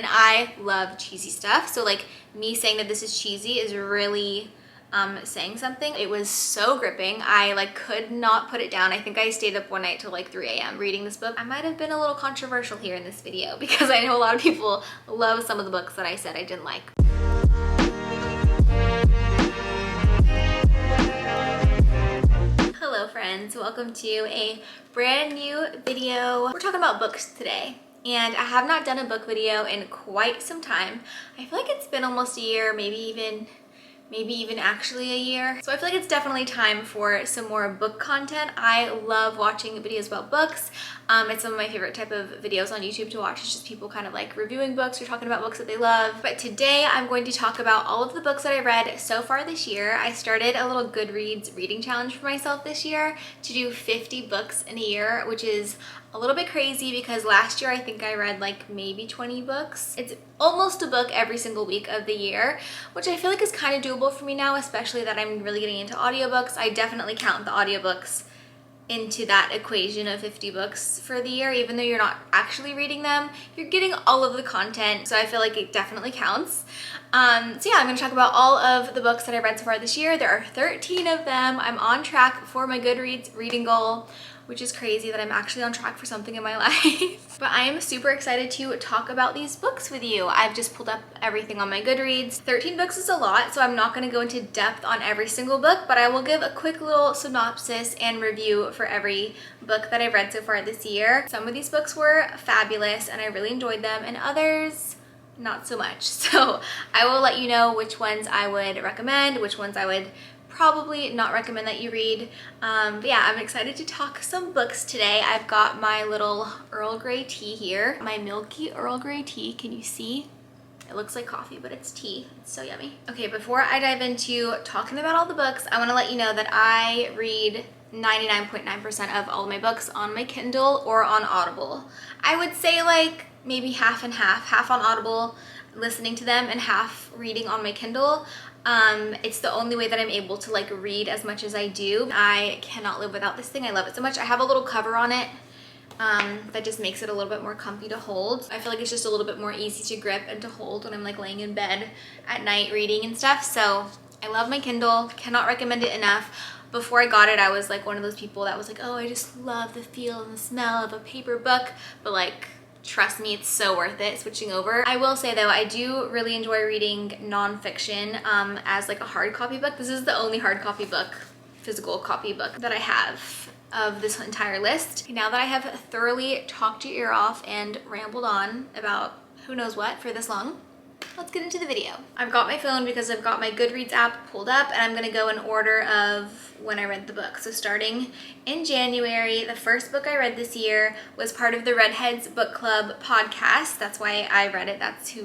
And I love cheesy stuff. So like me saying that this is cheesy is really saying something. It was so gripping. I like could not put it down. I think I stayed up one night till like 3 a.m. reading this book. I might have been a little controversial here in this video because I know a lot of people love some of the books that I said I didn't like. Hello friends, welcome to a brand new video. We're talking about books today. And I have not done a book video in quite some time. I feel like it's been almost a year, maybe even actually a year. So I feel like it's definitely time for some more book content. I love watching videos about books. It's some of my favorite type of videos on YouTube to watch. It's just people kind of like reviewing books or talking about books that they love. But today I'm going to talk about all of the books that I read so far this year. I started a little Goodreads reading challenge for myself this year to do 50 books in a year, which is a little bit crazy because last year I think I read like maybe 20 books. It's almost a book every single week of the year, which I feel like is kind of doable for me now, especially that I'm really getting into audiobooks. I definitely count the audiobooks into that equation of 50 books for the year. Even though you're not actually reading them, you're getting all of the content, so I feel like it definitely counts. So yeah, I'm gonna talk about all of the books that I read so far this year. There are 13 of them. I'm on track for my Goodreads reading goal, which is crazy that I'm actually on track for something in my life. But I am super excited to talk about these books with you. I've just pulled up everything on my Goodreads. 13 books is a lot, so I'm not gonna go into depth on every single book, but I will give a quick little synopsis and review for every book that I've read so far this year. Some of these books were fabulous and I really enjoyed them, and others not so much. So I will let you know which ones I would recommend, which ones I would probably not recommend that you read. But yeah, I'm excited to talk some books today. I've got my little Earl Grey tea here, my milky Earl Grey tea. Can you see? It looks like coffee, but it's tea. It's so yummy. Okay, before I dive into talking about all the books, I want to let you know that I read 99.9% of all of my books on my Kindle or on Audible. I would say like maybe half and half on Audible, listening to them, and half reading on my Kindle. It's the only way that I'm able to like read as much as I do. I cannot live without this thing. I love it so much. I have a little cover on it that just makes it a little bit more comfy to hold. I feel like it's just a little bit more easy to grip and to hold when I'm like laying in bed at night reading and stuff. So I love my Kindle, cannot recommend it enough. Before I got it, I was like one of those people that was like, oh, I just love the feel and the smell of a paper book, but like, trust me, it's so worth it switching over. I will say though, I do really enjoy reading nonfiction as like a hard copy book. This is the only hard copy book, physical copy book that I have of this entire list. Now that I have thoroughly talked your ear off and rambled on about who knows what for this long, let's get into the video. I've got my phone because I've got my Goodreads app pulled up, and I'm gonna go in order of when I read the book. So starting in January, the first book I read this year was part of the Redheads Book Club podcast. That's why I read it. That's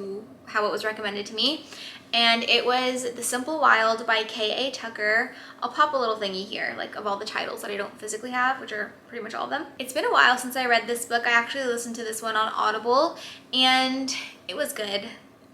how it was recommended to me. And it was The Simple Wild by K.A. Tucker. I'll pop a little thingy here, like of all the titles that I don't physically have, which are pretty much all of them. It's been a while since I read this book. I actually listened to this one on Audible, and it was good.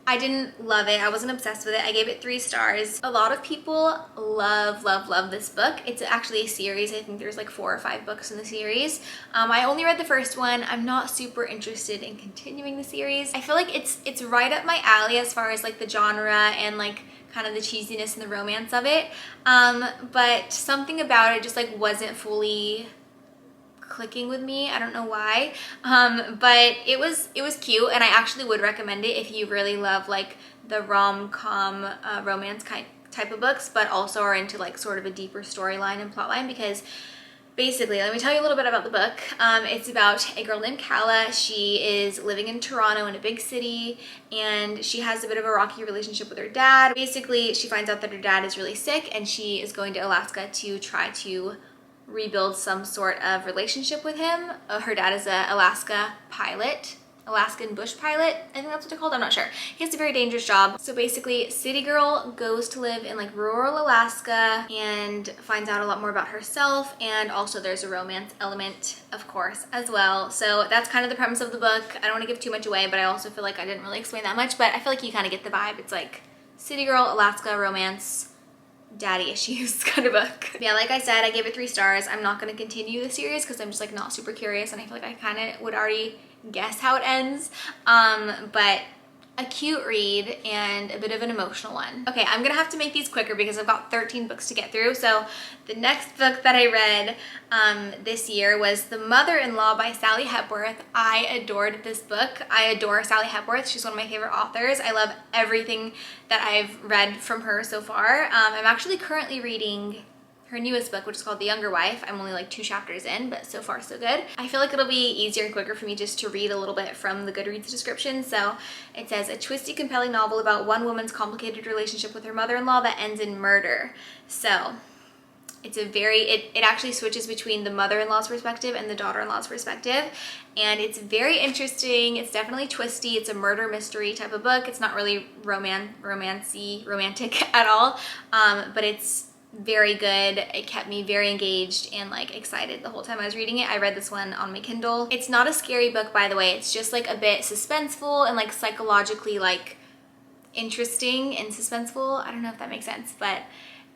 I didn't love it. I wasn't obsessed with it. I gave it 3 stars. A lot of people love this book. It's actually a series. I think there's like 4 or 5 books in the series. I only read the first one. I'm not super interested in continuing the series. I feel like it's right up my alley as far as like the genre and like kind of the cheesiness and the romance of it. But something about it just like wasn't fully clicking with me. I don't know why, but it was cute, and I actually would recommend it if you really love like the rom-com romance type of books, but also are into like sort of a deeper storyline and plotline. Because basically, let me tell you a little bit about the book. It's about a girl named Calla. She is living in Toronto, in a big city, and she has a bit of a rocky relationship with her dad. Basically, she finds out that her dad is really sick, and she is going to Alaska to try to rebuild some sort of relationship with him. Her dad is a Alaskan bush pilot, I think that's what they're called, I'm not sure. He has a very dangerous job. So basically, city girl goes to live in like rural Alaska and finds out a lot more about herself, and also there's a romance element, of course, as well. So that's kind of the premise of the book. I don't want to give too much away, but I also feel like I didn't really explain that much, but I feel like you kind of get the vibe. It's like city girl, Alaska, romance, daddy issues kind of book. Yeah, like I said, I gave it 3 stars. I'm not going to continue the series because I'm just like not super curious, and I feel like I kind of would already guess how it ends. But a cute read and a bit of an emotional one. Okay, I'm gonna have to make these quicker because I've got 13 books to get through. So the next book that I read this year was The Mother-in-Law by Sally Hepworth. I adored this book. I adore Sally Hepworth. She's one of my favorite authors. I love everything that I've read from her so far. I'm actually currently reading her newest book, which is called The Younger Wife. I'm only like 2 chapters in, but so far so good. I feel like it'll be easier and quicker for me just to read a little bit from the Goodreads description. So it says, a twisty, compelling novel about one woman's complicated relationship with her mother-in-law that ends in murder. So it's a very, it actually switches between the mother-in-law's perspective and the daughter-in-law's perspective. And it's very interesting. It's definitely twisty. It's a murder mystery type of book. It's not really romantic at all, but it's very good. It kept me very engaged and like excited the whole time I was reading it. I read this one on my Kindle. It's not a scary book, by the way. It's just like a bit suspenseful and like psychologically like interesting and suspenseful. I don't know if that makes sense, but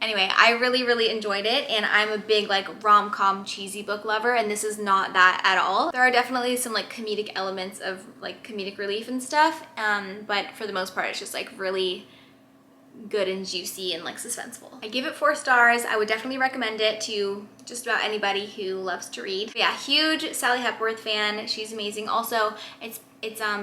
anyway, I really enjoyed it, and I'm a big like rom-com cheesy book lover, and this is not that at all. There are definitely some like comedic elements of like comedic relief and stuff, but for the most part it's just like really good and juicy and like suspenseful. I give it 4 stars. I would definitely recommend it to just about anybody who loves to read. But yeah, huge Sally Hepworth fan. She's amazing. Also, it's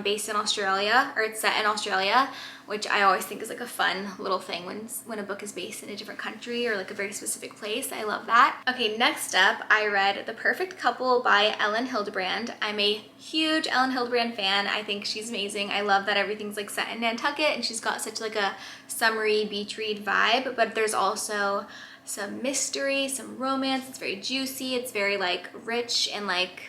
based in Australia, or it's set in Australia, which I always think is like a fun little thing when a book is based in a different country or like a very specific place. I love that. Okay, next up, I read The Perfect Couple by Ellen Hildebrand. I'm a huge Ellen Hildebrand fan. I think she's amazing. I love that everything's like set in Nantucket, and she's got such like a summery beach read vibe, but there's also some mystery, some romance. It's very juicy. It's very like rich and like,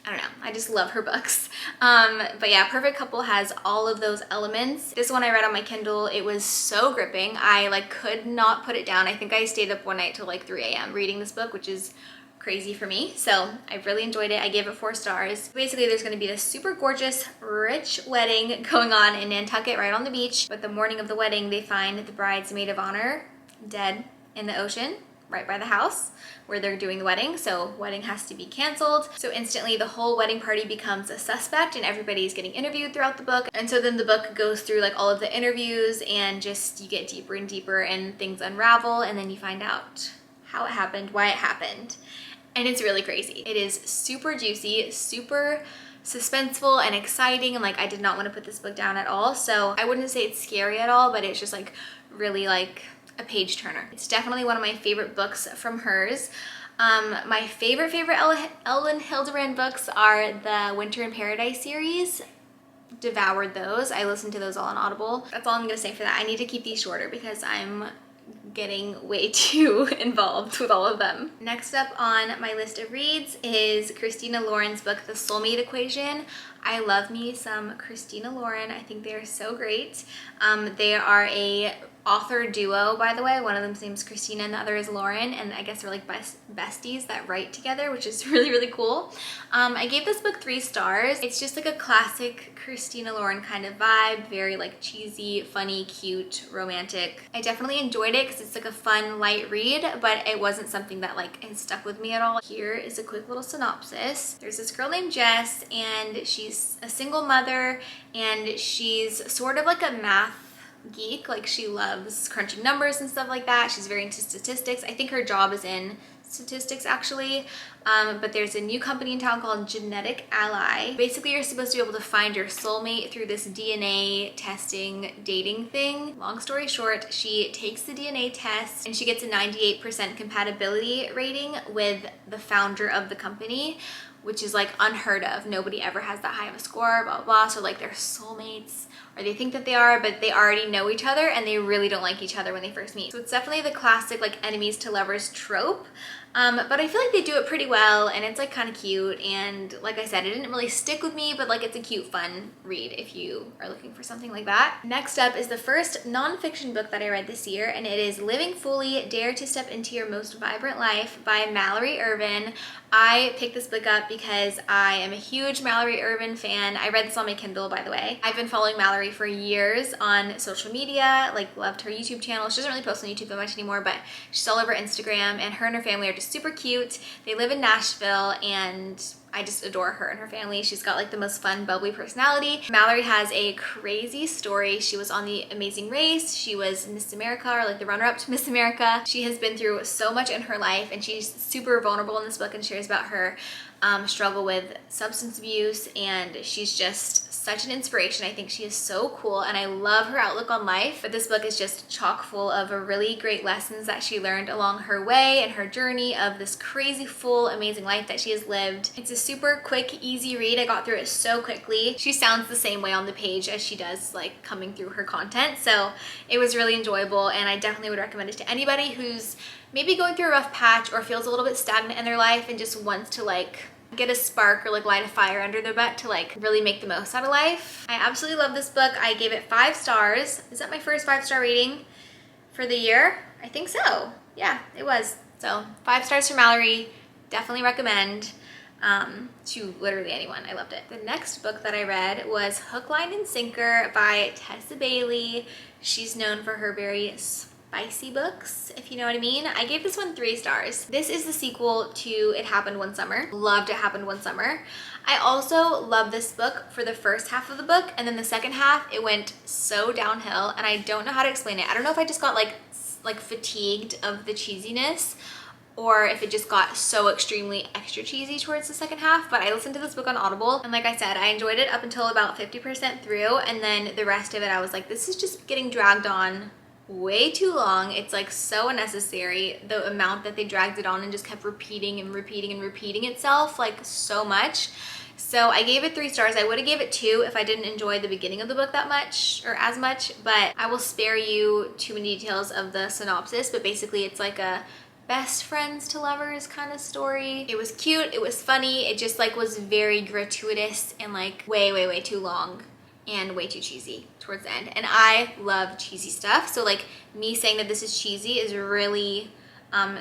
I don't know, I just love her books. But yeah, Perfect Couple has all of those elements. This one I read on my Kindle. It was so gripping. I like could not put it down. I think I stayed up one night till like 3 a.m. reading this book, which is crazy for me. So I really enjoyed it. I gave it 4 stars. Basically, there's going to be this super gorgeous, rich wedding going on in Nantucket right on the beach. But the morning of the wedding, they find the bride's maid of honor dead in the ocean right by the house where they're doing the wedding. So wedding has to be canceled. So instantly the whole wedding party becomes a suspect, and everybody's getting interviewed throughout the book. And so then the book goes through like all of the interviews, and just you get deeper and deeper and things unravel, and then you find out how it happened, why it happened. And it's really crazy. It is super juicy, super suspenseful and exciting, and like I did not want to put this book down at all. So I wouldn't say it's scary at all, but it's just like really like a page turner. It's definitely one of my favorite books from hers. My favorite Ellen Hildebrand books are the Winter in Paradise series. Devoured those. I listened to those all on Audible. That's all I'm gonna say for that. I need to keep these shorter because I'm getting way too involved with all of them. Next up on my list of reads is Christina Lauren's book, The Soulmate Equation. I love me some Christina Lauren. I think they are so great. They are a author duo, by the way. One of them's name is Christina and the other is Lauren, and I guess they're like besties that write together, which is really cool. I gave this book 3 stars. It's just like a classic Christina Lauren kind of vibe, very like cheesy, funny, cute, romantic. I definitely enjoyed it because it's like a fun, light read, but it wasn't something that like has stuck with me at all. Here is a quick little synopsis. There's this girl named Jess, and she's a single mother, and she's sort of like a math geek. Like she loves crunching numbers and stuff like that. She's very into statistics. I think her job is in statistics actually, but there's a new company in town called Genetic Ally. Basically, you're supposed to be able to find your soulmate through this DNA testing dating thing. Long story short, she takes the DNA test and she gets a 98% compatibility rating with the founder of the company, which is like unheard of. Nobody ever has that high of a score, blah, blah, blah. So like they're soulmates, or they think that they are, but they already know each other and they really don't like each other when they first meet. So it's definitely the classic like enemies to lovers trope. But I feel like they do it pretty well, and it's like kind of cute, and like I said, it didn't really stick with me, but like it's a cute, fun read if you are looking for something like that. Next up is the first nonfiction book that I read this year, and it is Living Fully, Dare to Step into Your Most Vibrant Life by Mallory Irvin. I picked this book up because I am a huge Mallory Irvin fan. I read this on my Kindle, by the way. I've been following Mallory for years on social media, like loved her YouTube channel. She doesn't really post on YouTube that much anymore, but she's all over Instagram, and her and her family are just super cute. They live in Nashville, and I just adore her and her family. She's got like the most fun, bubbly personality. Mallory has a crazy story. She was on The Amazing Race. She was Miss America, or like the runner-up to Miss America. She has been through so much in her life, and she's super vulnerable in this book and shares about her struggle with substance abuse, and she's just such an inspiration. I think she is so cool, and I love her outlook on life. But this book is just chock full of really great lessons that she learned along her way and her journey of this crazy, full, amazing life that she has lived. It's a super quick, easy read. I got through it so quickly. She sounds the same way on the page as she does like coming through her content, so it was really enjoyable, and I definitely would recommend it to anybody who's maybe going through a rough patch or feels a little bit stagnant in their life and just wants to like get a spark or like light a fire under their butt to like really make the most out of life. I absolutely love this book. I gave it 5 stars. Is that my first 5-star rating for the year? I think so. Yeah, it was. So 5 stars for Mallory. Definitely recommend to literally anyone. I loved it. The next book that I read was Hook, Line, and Sinker by Tessa Bailey. She's known for her very spicy books, if you know what I mean. I gave this one 3 stars. This is the sequel to It Happened One Summer. Loved It Happened One Summer. I also love this book for the first half of the book, and then the second half it went so downhill, and I don't know how to explain it. I don't know if I just got like fatigued of the cheesiness, or if it just got so extremely extra cheesy towards the second half, but I listened to this book on Audible, and like I said, I enjoyed it up until about 50% through, and then the rest of it I was like, this is just getting dragged on way too long. It's like so unnecessary, the amount that they dragged it on and just kept repeating and repeating and repeating itself like so much. So I gave it 3 stars. I would have gave it 2 if I didn't enjoy the beginning of the book that much or as much, but I will spare you too many details of the synopsis. But basically it's like a best friends to lovers kind of story. It was cute, it was funny, it just like was very gratuitous and like way too long and way too cheesy towards the end, and I love cheesy stuff, so like me saying that this is cheesy is really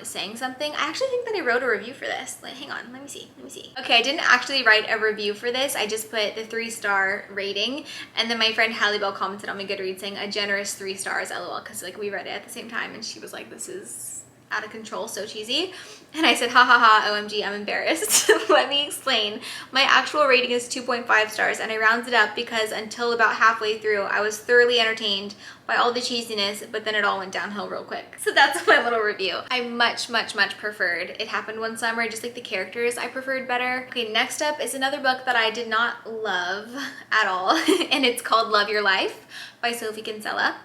saying something. I actually think that I wrote a review for this. Like, hang on, let me see. Okay, I didn't actually write a review for this. I just put the 3-star rating, and then my friend Hallie Bell commented on my Goodreads saying a generous 3 stars, lol, because like we read it at the same time, and she was like, this is out of control, so cheesy. And I said, ha ha ha, OMG, I'm embarrassed. Let me explain. My actual rating is 2.5 stars, and I rounded up because until about halfway through, I was thoroughly entertained by all the cheesiness, but then it all went downhill real quick. So that's my little review. I much preferred It Happened One Summer. Just like the characters I preferred better. Okay, next up is another book that I did not love at all, and it's called Love Your Life by Sophie Kinsella.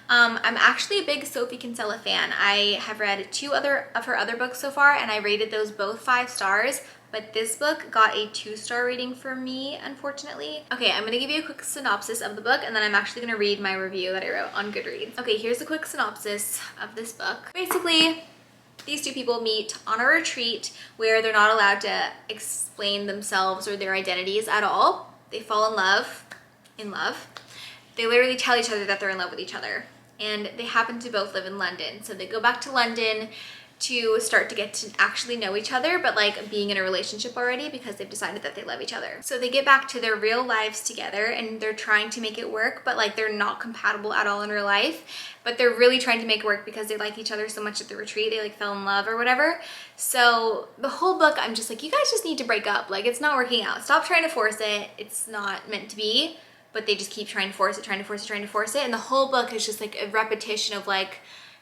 I'm actually a big Sophie Kinsella fan. I have read 2 of her other books so far, and I rated those both 5 stars, but this book got a 2-star rating for me, unfortunately. Okay, I'm gonna give you a quick synopsis of the book, and then I'm actually gonna read my review that I wrote on Goodreads. Okay, here's a quick synopsis of this book. Basically, these 2 people meet on a retreat where they're not allowed to explain themselves or their identities at all. They fall in love. They literally tell each other that they're in love with each other, and they happen to both live in London. So they go back to London to start to get to actually know each other, but like being in a relationship already because they've decided that they love each other. So they get back to their real lives together, and they're trying to make it work, but like they're not compatible at all in real life, but they're really trying to make it work because they like each other so much at the retreat. They like fell in love or whatever. So the whole book, I'm just like, you guys just need to break up. Like, it's not working out. Stop trying to force it. It's not meant to be. But they just keep trying to force it. And the whole book is just like a repetition of like,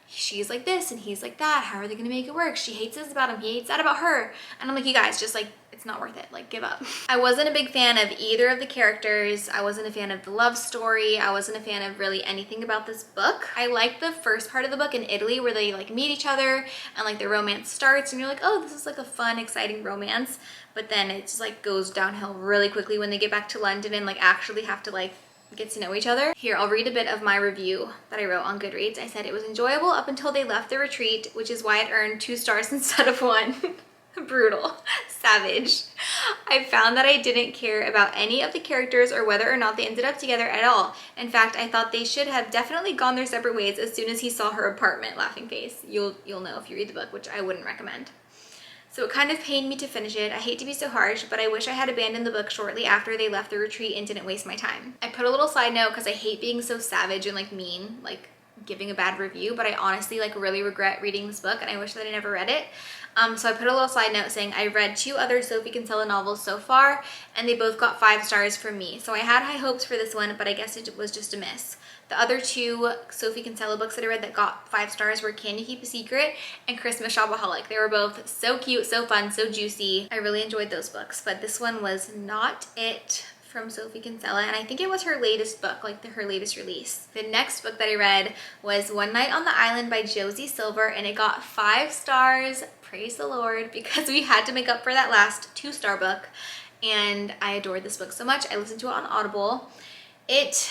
she's like this and he's like that. How are they gonna make it work? She hates this about him, he hates that about her. And I'm like, you guys, just like, it's not worth it. Like, give up. I wasn't a big fan of either of the characters. I wasn't a fan of the love story. I wasn't a fan of really anything about this book. I liked the first part of the book in Italy where they like meet each other and like the romance starts and you're like, oh, this is like a fun, exciting romance. But then it just like goes downhill really quickly when they get back to London and like actually have to like get to know each other. Here, I'll read a bit of my review that I wrote on Goodreads. I said, it was enjoyable up until they left the retreat, which is why it earned 2 stars instead of 1. Brutal. Savage. I found that I didn't care about any of the characters or whether or not they ended up together at all. In fact, I thought they should have definitely gone their separate ways as soon as he saw her apartment, laughing face. You'll know if you read the book, which I wouldn't recommend. So it kind of pained me to finish it. I hate to be so harsh, but I wish I had abandoned the book shortly after they left the retreat and didn't waste my time. I put a little side note because I hate being so savage and like mean. Like, giving a bad review, but I honestly like really regret reading this book and I wish that I never read it. So I put a little side note saying I read 2 other Sophie Kinsella novels so far and they both got 5 stars from me. So I had high hopes for this one, but I guess it was just a miss. The other 2 Sophie Kinsella books that I read that got 5 stars were Can You Keep a Secret and Christmas Shopaholic. They were both so cute, so fun, so juicy. I really enjoyed those books, but this one was not it from Sophie Kinsella, and I think it was her latest book, like her latest release. The next book that I read was One Night on the Island by Josie Silver, and it got 5 stars. Praise the Lord, because we had to make up for that last 2-star book, and I adored this book so much. I listened to it on Audible. It's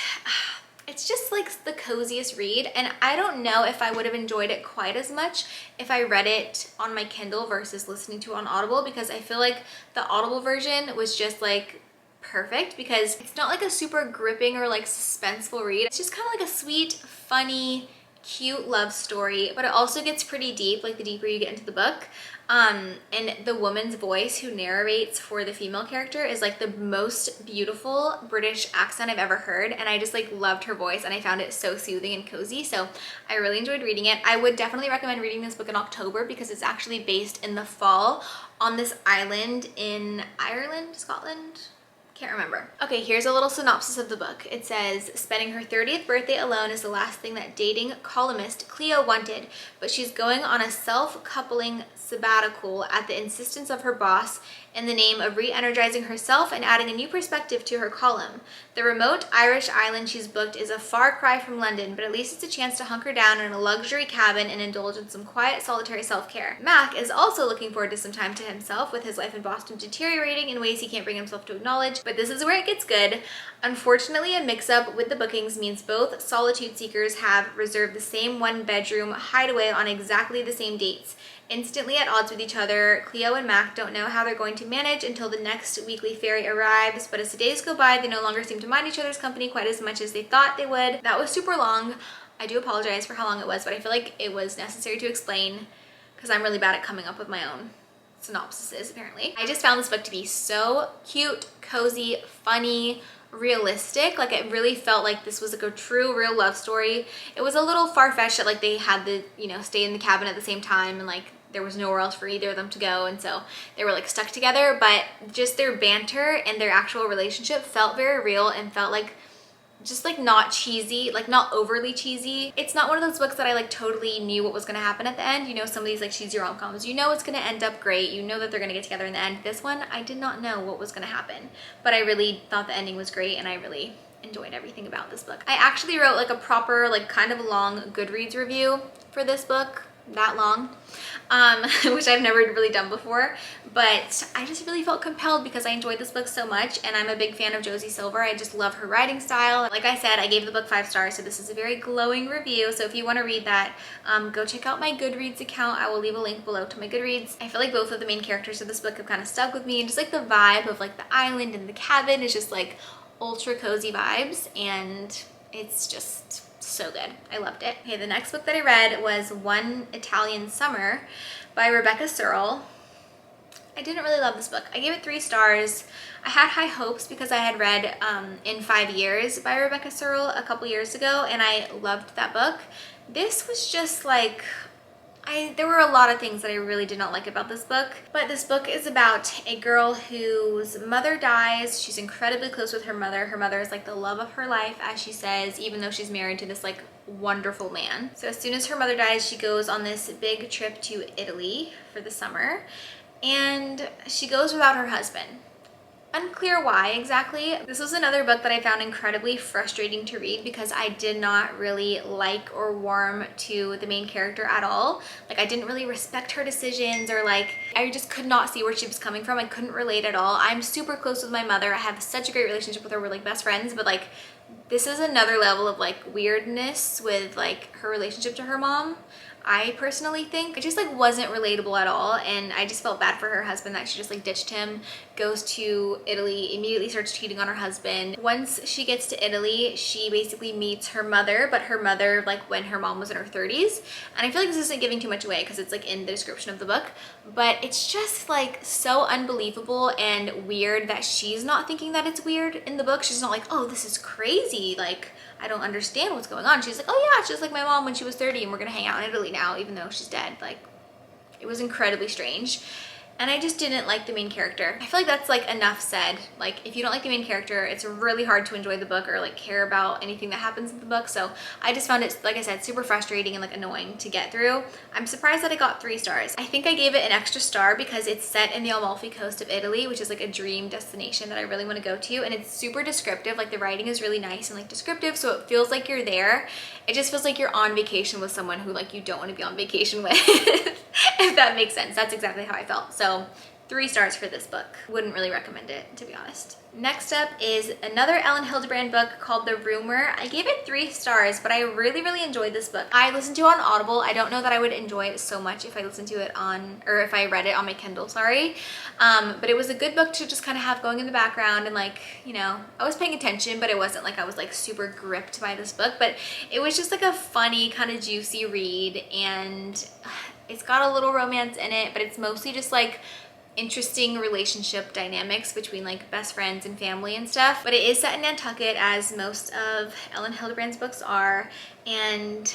just like the coziest read, and I don't know if I would have enjoyed it quite as much if I read it on my Kindle versus listening to it on Audible, because I feel like the Audible version was just like perfect because it's not like a super gripping or like suspenseful read. It's just kind of like a sweet, funny, cute love story, but it also gets pretty deep, like the deeper you get into the book. And the woman's voice who narrates for the female character is like the most beautiful British accent I've ever heard, and I just like loved her voice and I found it so soothing and cozy, so I really enjoyed reading it. I would definitely recommend reading this book in October because it's actually based in the fall on this island in Ireland, Scotland? Can't remember. Okay, here's a little synopsis of the book. It says, spending her 30th birthday alone is the last thing that dating columnist Cleo wanted, but she's going on a self-coupling sabbatical at the insistence of her boss in the name of re-energizing herself and adding a new perspective to her column. The remote Irish island she's booked is a far cry from London, but at least it's a chance to hunker down in a luxury cabin and indulge in some quiet, solitary self-care. Mac is also looking forward to some time to himself, with his life in Boston deteriorating in ways he can't bring himself to acknowledge, but this is where it gets good. Unfortunately, a mix-up with the bookings means both solitude seekers have reserved the same 1-bedroom hideaway on exactly the same dates. Instantly at odds with each other, Cleo and Mac don't know how they're going to manage until the next weekly ferry arrives, but as the days go by, they no longer seem to mind each other's company quite as much as they thought they would. That was super long. I do apologize for how long it was, but I feel like it was necessary to explain because I'm really bad at coming up with my own synopsises, apparently. I just found this book to be so cute, cozy, funny, realistic. Like, it really felt like this was like a true, real love story. It was a little far-fetched that like they had to, you know, stay in the cabin at the same time and like there was nowhere else for either of them to go, and so they were like stuck together, but just their banter and their actual relationship felt very real and felt like just like not cheesy, like not overly cheesy. It's not one of those books that I like totally knew what was going to happen at the end. You know, some of these like cheesy rom-coms, you know it's going to end up great, you know that they're going to get together in the end. This one, I did not know what was going to happen, but I really thought the ending was great and I really enjoyed everything about this book. I actually wrote like a proper, like kind of long Goodreads review for this book, that long, which I've never really done before, but I just really felt compelled because I enjoyed this book so much and I'm a big fan of Josie Silver. I just love her writing style. Like I said, I gave the book 5 stars, so this is a very glowing review, so if you want to read that, go check out my Goodreads account. I will leave a link below to my Goodreads. I feel like both of the main characters of this book have kind of stuck with me, and just like the vibe of like the island and the cabin is just like ultra cozy vibes, and it's just so good. I loved it. Okay, the next book that I read was One Italian Summer by Rebecca Searle. I didn't really love this book. I gave it 3 stars. I had high hopes because I had read In 5 Years by Rebecca Searle a couple years ago and I loved that book. This was just like, there were a lot of things that I really did not like about this book, but this book is about a girl whose mother dies. She's incredibly close with her mother. Her mother is like the love of her life, as she says, even though she's married to this like wonderful man. So as soon as her mother dies, she goes on this big trip to Italy for the summer, and she goes without her husband. Unclear why exactly. This was another book that I found incredibly frustrating to read because I did not really like or warm to the main character at all. Like, I didn't really respect her decisions, or like I just could not see where she was coming from. I couldn't relate at all. I'm super close with my mother. I have such a great relationship with her. We're like best friends, but like this is another level of like weirdness with like her relationship to her mom. I personally think it just like wasn't relatable at all, and I just felt bad for her husband that she just like ditched him, goes to Italy, immediately starts cheating on her husband. Once she gets to Italy, she basically meets her mother, but her mother like when her mom was in her 30s, and I feel like this isn't giving too much away because it's like in the description of the book, but it's just like so unbelievable and weird that she's not thinking that it's weird in the book. She's not like, oh, this is crazy. crazy, like I don't understand what's going on. She's like, oh yeah, it's just like my mom when she was 30 and we're gonna hang out in Italy now even though she's dead. Like, it was incredibly strange. And I just didn't like the main character. I feel like that's like enough said. Like, if you don't like the main character, it's really hard to enjoy the book or like care about anything that happens in the book. So I just found it, like I said, super frustrating and like annoying to get through. I'm surprised that I got 3 stars. I think I gave it an extra star because it's set in the Amalfi Coast of Italy, which is like a dream destination that I really want to go to. And it's super descriptive. Like, the writing is really nice and like descriptive, so it feels like you're there. It just feels like you're on vacation with someone who like you don't want to be on vacation with. If that makes sense. That's exactly how I felt. So 3 stars for this book. Wouldn't really recommend it, to be honest. Next up is another Ellen Hildebrand book called The Rumor. I gave it 3 stars, but I really enjoyed this book. I listened to it on Audible. I don't know that I would enjoy it so much if I listened to it on, or if I read it on my Kindle, sorry. But it was a good book to just kind of have going in the background, and like, you know, I was paying attention, but it wasn't like I was like super gripped by this book. But it was just like a funny, kind of juicy read, and it's got a little romance in it, but it's mostly just like interesting relationship dynamics between like best friends and family and stuff. But it is set in Nantucket, as most of Ellen Hildebrand's books are, and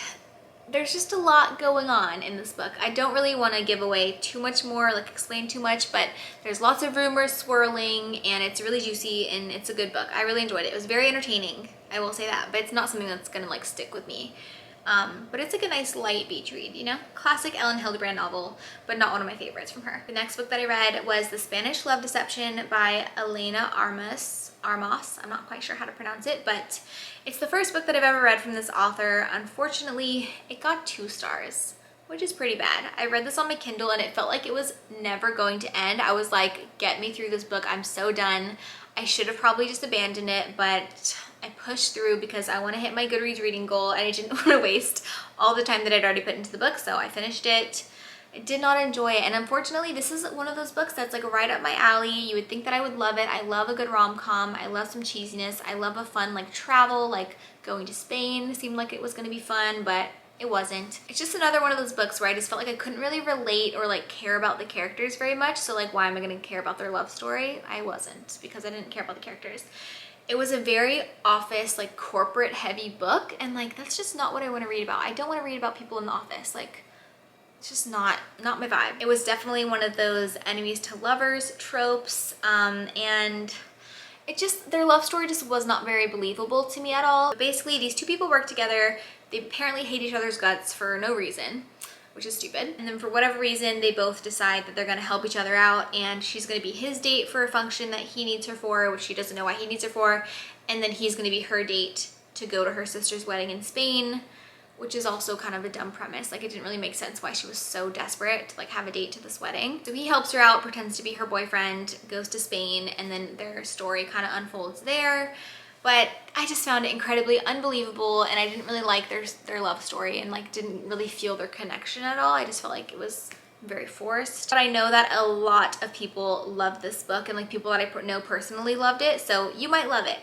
there's just a lot going on in this book. I don't really want to give away too much more, like explain too much, but there's lots of rumors swirling, and it's really juicy, and it's a good book. I really enjoyed it. It was very entertaining, I will say that, but it's not something that's gonna like stick with me. But it's like a nice light beach read, you know? Classic Ellen Hildebrand novel, but not one of my favorites from her. The next book that I read was The Spanish Love Deception by Elena Armas. I'm not quite sure how to pronounce it, but it's the first book that I've ever read from this author. Unfortunately, it got 2 stars, which is pretty bad. I read this on my Kindle and it felt like it was never going to end. I was like, get me through this book, I'm so done. I should have probably just abandoned it, but I pushed through because I want to hit my Goodreads reading goal, and I didn't want to waste all the time that I'd already put into the book, so I finished it. I did not enjoy it, and unfortunately this is one of those books that's like right up my alley. You would think that I would love it. I love a good rom-com. I love some cheesiness. I love a fun like travel, like going to Spain seemed like it was going to be fun, but it wasn't. It's just another one of those books where I just felt like I couldn't really relate or like care about the characters very much. So like, why am I going to care about their love story? I wasn't, because I didn't care about the characters. It was a very office, like corporate heavy book, and like that's just not what I want to read about. I don't want to read about people in the office. Like, it's just not my vibe. It was definitely one of those enemies to lovers tropes, and it just, their love story just was not very believable to me at all. But basically, these 2 people work together. They apparently hate each other's guts for no reason, which is stupid. And then for whatever reason, they both decide that they're gonna help each other out, and she's gonna be his date for a function that he needs her for, which she doesn't know why he needs her for. And then he's gonna be her date to go to her sister's wedding in Spain, which is also kind of a dumb premise. Like, it didn't really make sense why she was so desperate to like have a date to this wedding. So he helps her out, pretends to be her boyfriend, goes to Spain, and then their story kind of unfolds there. But I just found it incredibly unbelievable, and I didn't really like their love story, and like didn't really feel their connection at all. I just felt like it was very forced. But I know that a lot of people love this book, and like people that I know personally loved it, so you might love it.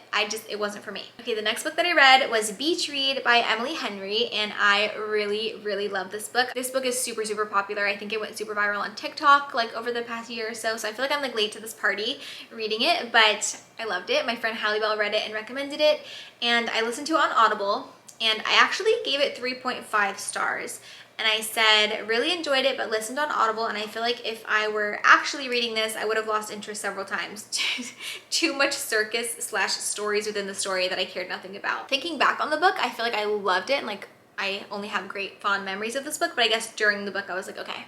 It wasn't for me. Okay, the next book that I read was Beach Read by Emily Henry, and I really love this book. This book is super popular. I think it went super viral on TikTok like over the past year or so, so I feel like I'm like late to this party reading it, but I loved it. My friend Hallie Bell read it and recommended it, and I listened to it on Audible, and I actually gave it 3.5 stars. And I said, really enjoyed it, but listened on Audible, and I feel like if I were actually reading this, I would have lost interest several times. Too much circus / stories within the story that I cared nothing about. Thinking back on the book, I feel like I loved it, and like I only have great fond memories of this book, but I guess during the book I was like, okay,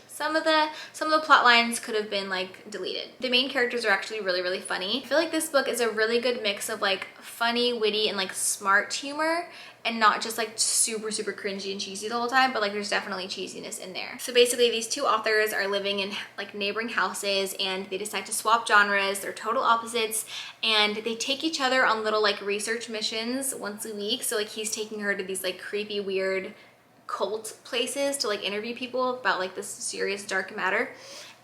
some of the plot lines could have been like deleted. The main characters are actually really funny. I feel like this book is a really good mix of like funny, witty, and like smart humor, and not just like super cringy and cheesy the whole time, but like there's definitely cheesiness in there. So basically these 2 authors are living in like neighboring houses, and they decide to swap genres. They're total opposites, and they take each other on little like research missions once a week. So like he's taking her to these like creepy, weird cult places to like interview people about like this serious dark matter.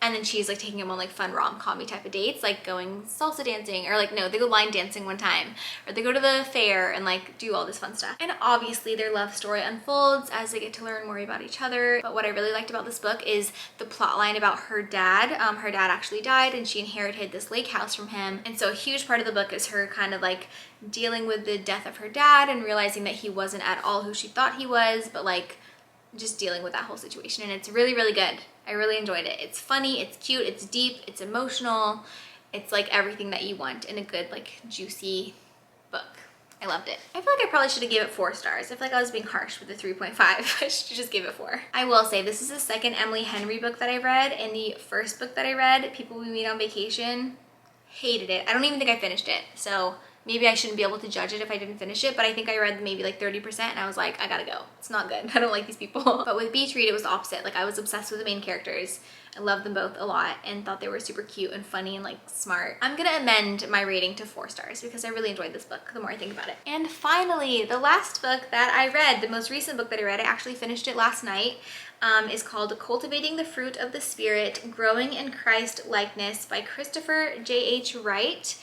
And then she's like taking him on like fun rom-com-y type of dates, like going salsa dancing, or like, no, they go line dancing one time, or they go to the fair and like do all this fun stuff. And obviously their love story unfolds as they get to learn more about each other. But what I really liked about this book is the plot line about her dad. Her dad actually died and she inherited this lake house from him. And so a huge part of the book is her kind of like dealing with the death of her dad and realizing that he wasn't at all who she thought he was, but like just dealing with that whole situation. And it's really, really good. I really enjoyed it. It's funny, it's cute, it's deep, it's emotional. It's like everything that you want in a good, like juicy book. I loved it. I feel like I probably should have gave it 4 stars. I feel like I was being harsh with the 3.5. I should just give it 4. I will say this is the second Emily Henry book that I read, and the first book that I read, People We Meet on Vacation, hated it. I don't even think I finished it. So maybe I shouldn't be able to judge it if I didn't finish it, but I think I read maybe like 30% and I was like, I gotta go. It's not good. I don't like these people. But with Beach Read, it was the opposite. Like I was obsessed with the main characters. I loved them both a lot and thought they were super cute and funny and like smart. I'm gonna amend my rating to 4 stars because I really enjoyed this book the more I think about it. And finally, the last book that I read, the most recent book that I read, I actually finished it last night, is called Cultivating the Fruit of the Spirit, Growing in Christ Likeness by Christopher J.H. Wright.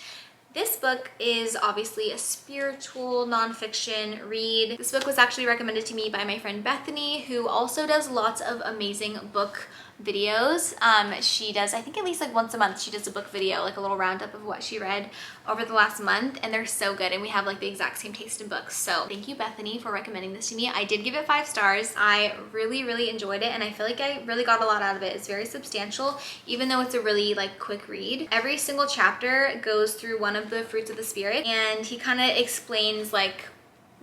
This book is obviously a spiritual nonfiction read. This book was actually recommended to me by my friend Bethany, who also does lots of amazing book videos. She does, I think at least like once a month, she does a book video, like a little roundup of what she read over the last month, and they're so good, and we have like the exact same taste in books. So thank you, Bethany, for recommending this to me. I did give it 5 stars. I really, really enjoyed it, and I feel like I really got a lot out of it. It's very substantial, even though it's a really like quick read. Every single chapter goes through one of the fruits of the Spirit, and he kind of explains like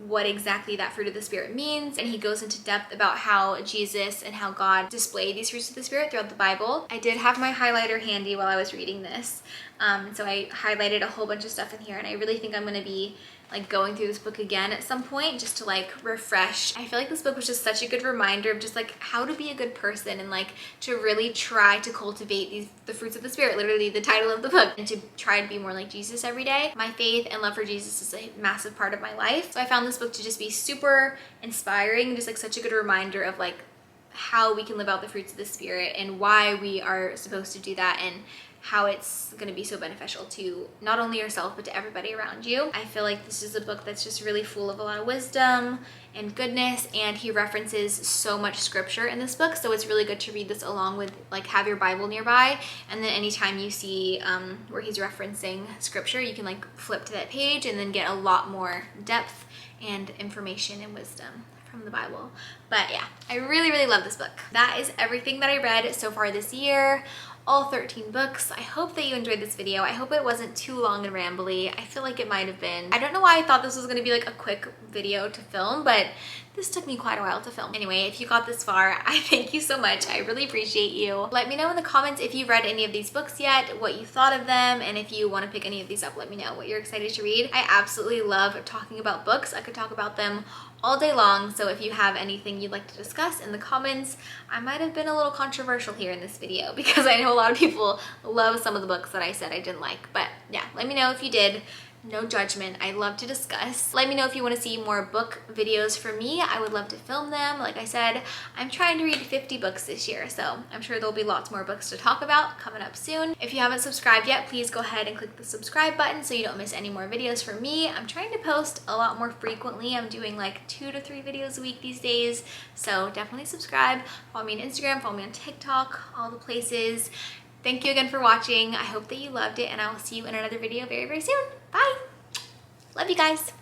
what exactly that fruit of the Spirit means, and he goes into depth about how Jesus and how God displayed these fruits of the Spirit throughout the Bible. I did have my highlighter handy while I was reading this, so I highlighted a whole bunch of stuff in here, and I really think I'm going to be like going through this book again at some point just to like refresh. I feel like this book was just such a good reminder of just like how to be a good person and like to really try to cultivate the fruits of the Spirit, literally the title of the book, and to try to be more like Jesus every day. My faith and love for Jesus is a massive part of my life. So I found this book to just be super inspiring, just like such a good reminder of like how we can live out the fruits of the Spirit and why we are supposed to do that, and how it's going to be so beneficial to not only yourself but to everybody around you. I feel like this is a book that's just really full of a lot of wisdom and goodness, and he references so much scripture in this book, so it's really good to read this along with like have your Bible nearby, and then anytime you see where he's referencing scripture, you can like flip to that page and then get a lot more depth and information and wisdom from the Bible. But yeah, I really, really love this book. That is everything that I read so far this year. All 13 books. I hope that you enjoyed this video. I hope it wasn't too long and rambly. I feel like it might have been. I don't know why I thought this was going to be like a quick video to film, but this took me quite a while to film. Anyway, if you got this far, I thank you so much. I really appreciate you. Let me know in the comments if you've read any of these books yet, what you thought of them, and if you want to pick any of these up, let me know what you're excited to read. I absolutely love talking about books. I could talk about them all day long, so if you have anything you'd like to discuss in the comments. I might have been a little controversial here in this video because I know a lot of people love some of the books that I said I didn't like, but yeah, let me know if you did. No judgment. I love to discuss. Let me know if you want to see more book videos from me. I would love to film them. Like I said, I'm trying to read 50 books this year, so I'm sure there'll be lots more books to talk about coming up soon. If you haven't subscribed yet, please go ahead and click the subscribe button so you don't miss any more videos from me. I'm trying to post a lot more frequently. I'm doing like 2 to 3 videos a week these days, so definitely subscribe. Follow me on Instagram, follow me on TikTok, all the places. Thank you again for watching. I hope that you loved it, and I will see you in another video very, very soon. Bye. Love you guys.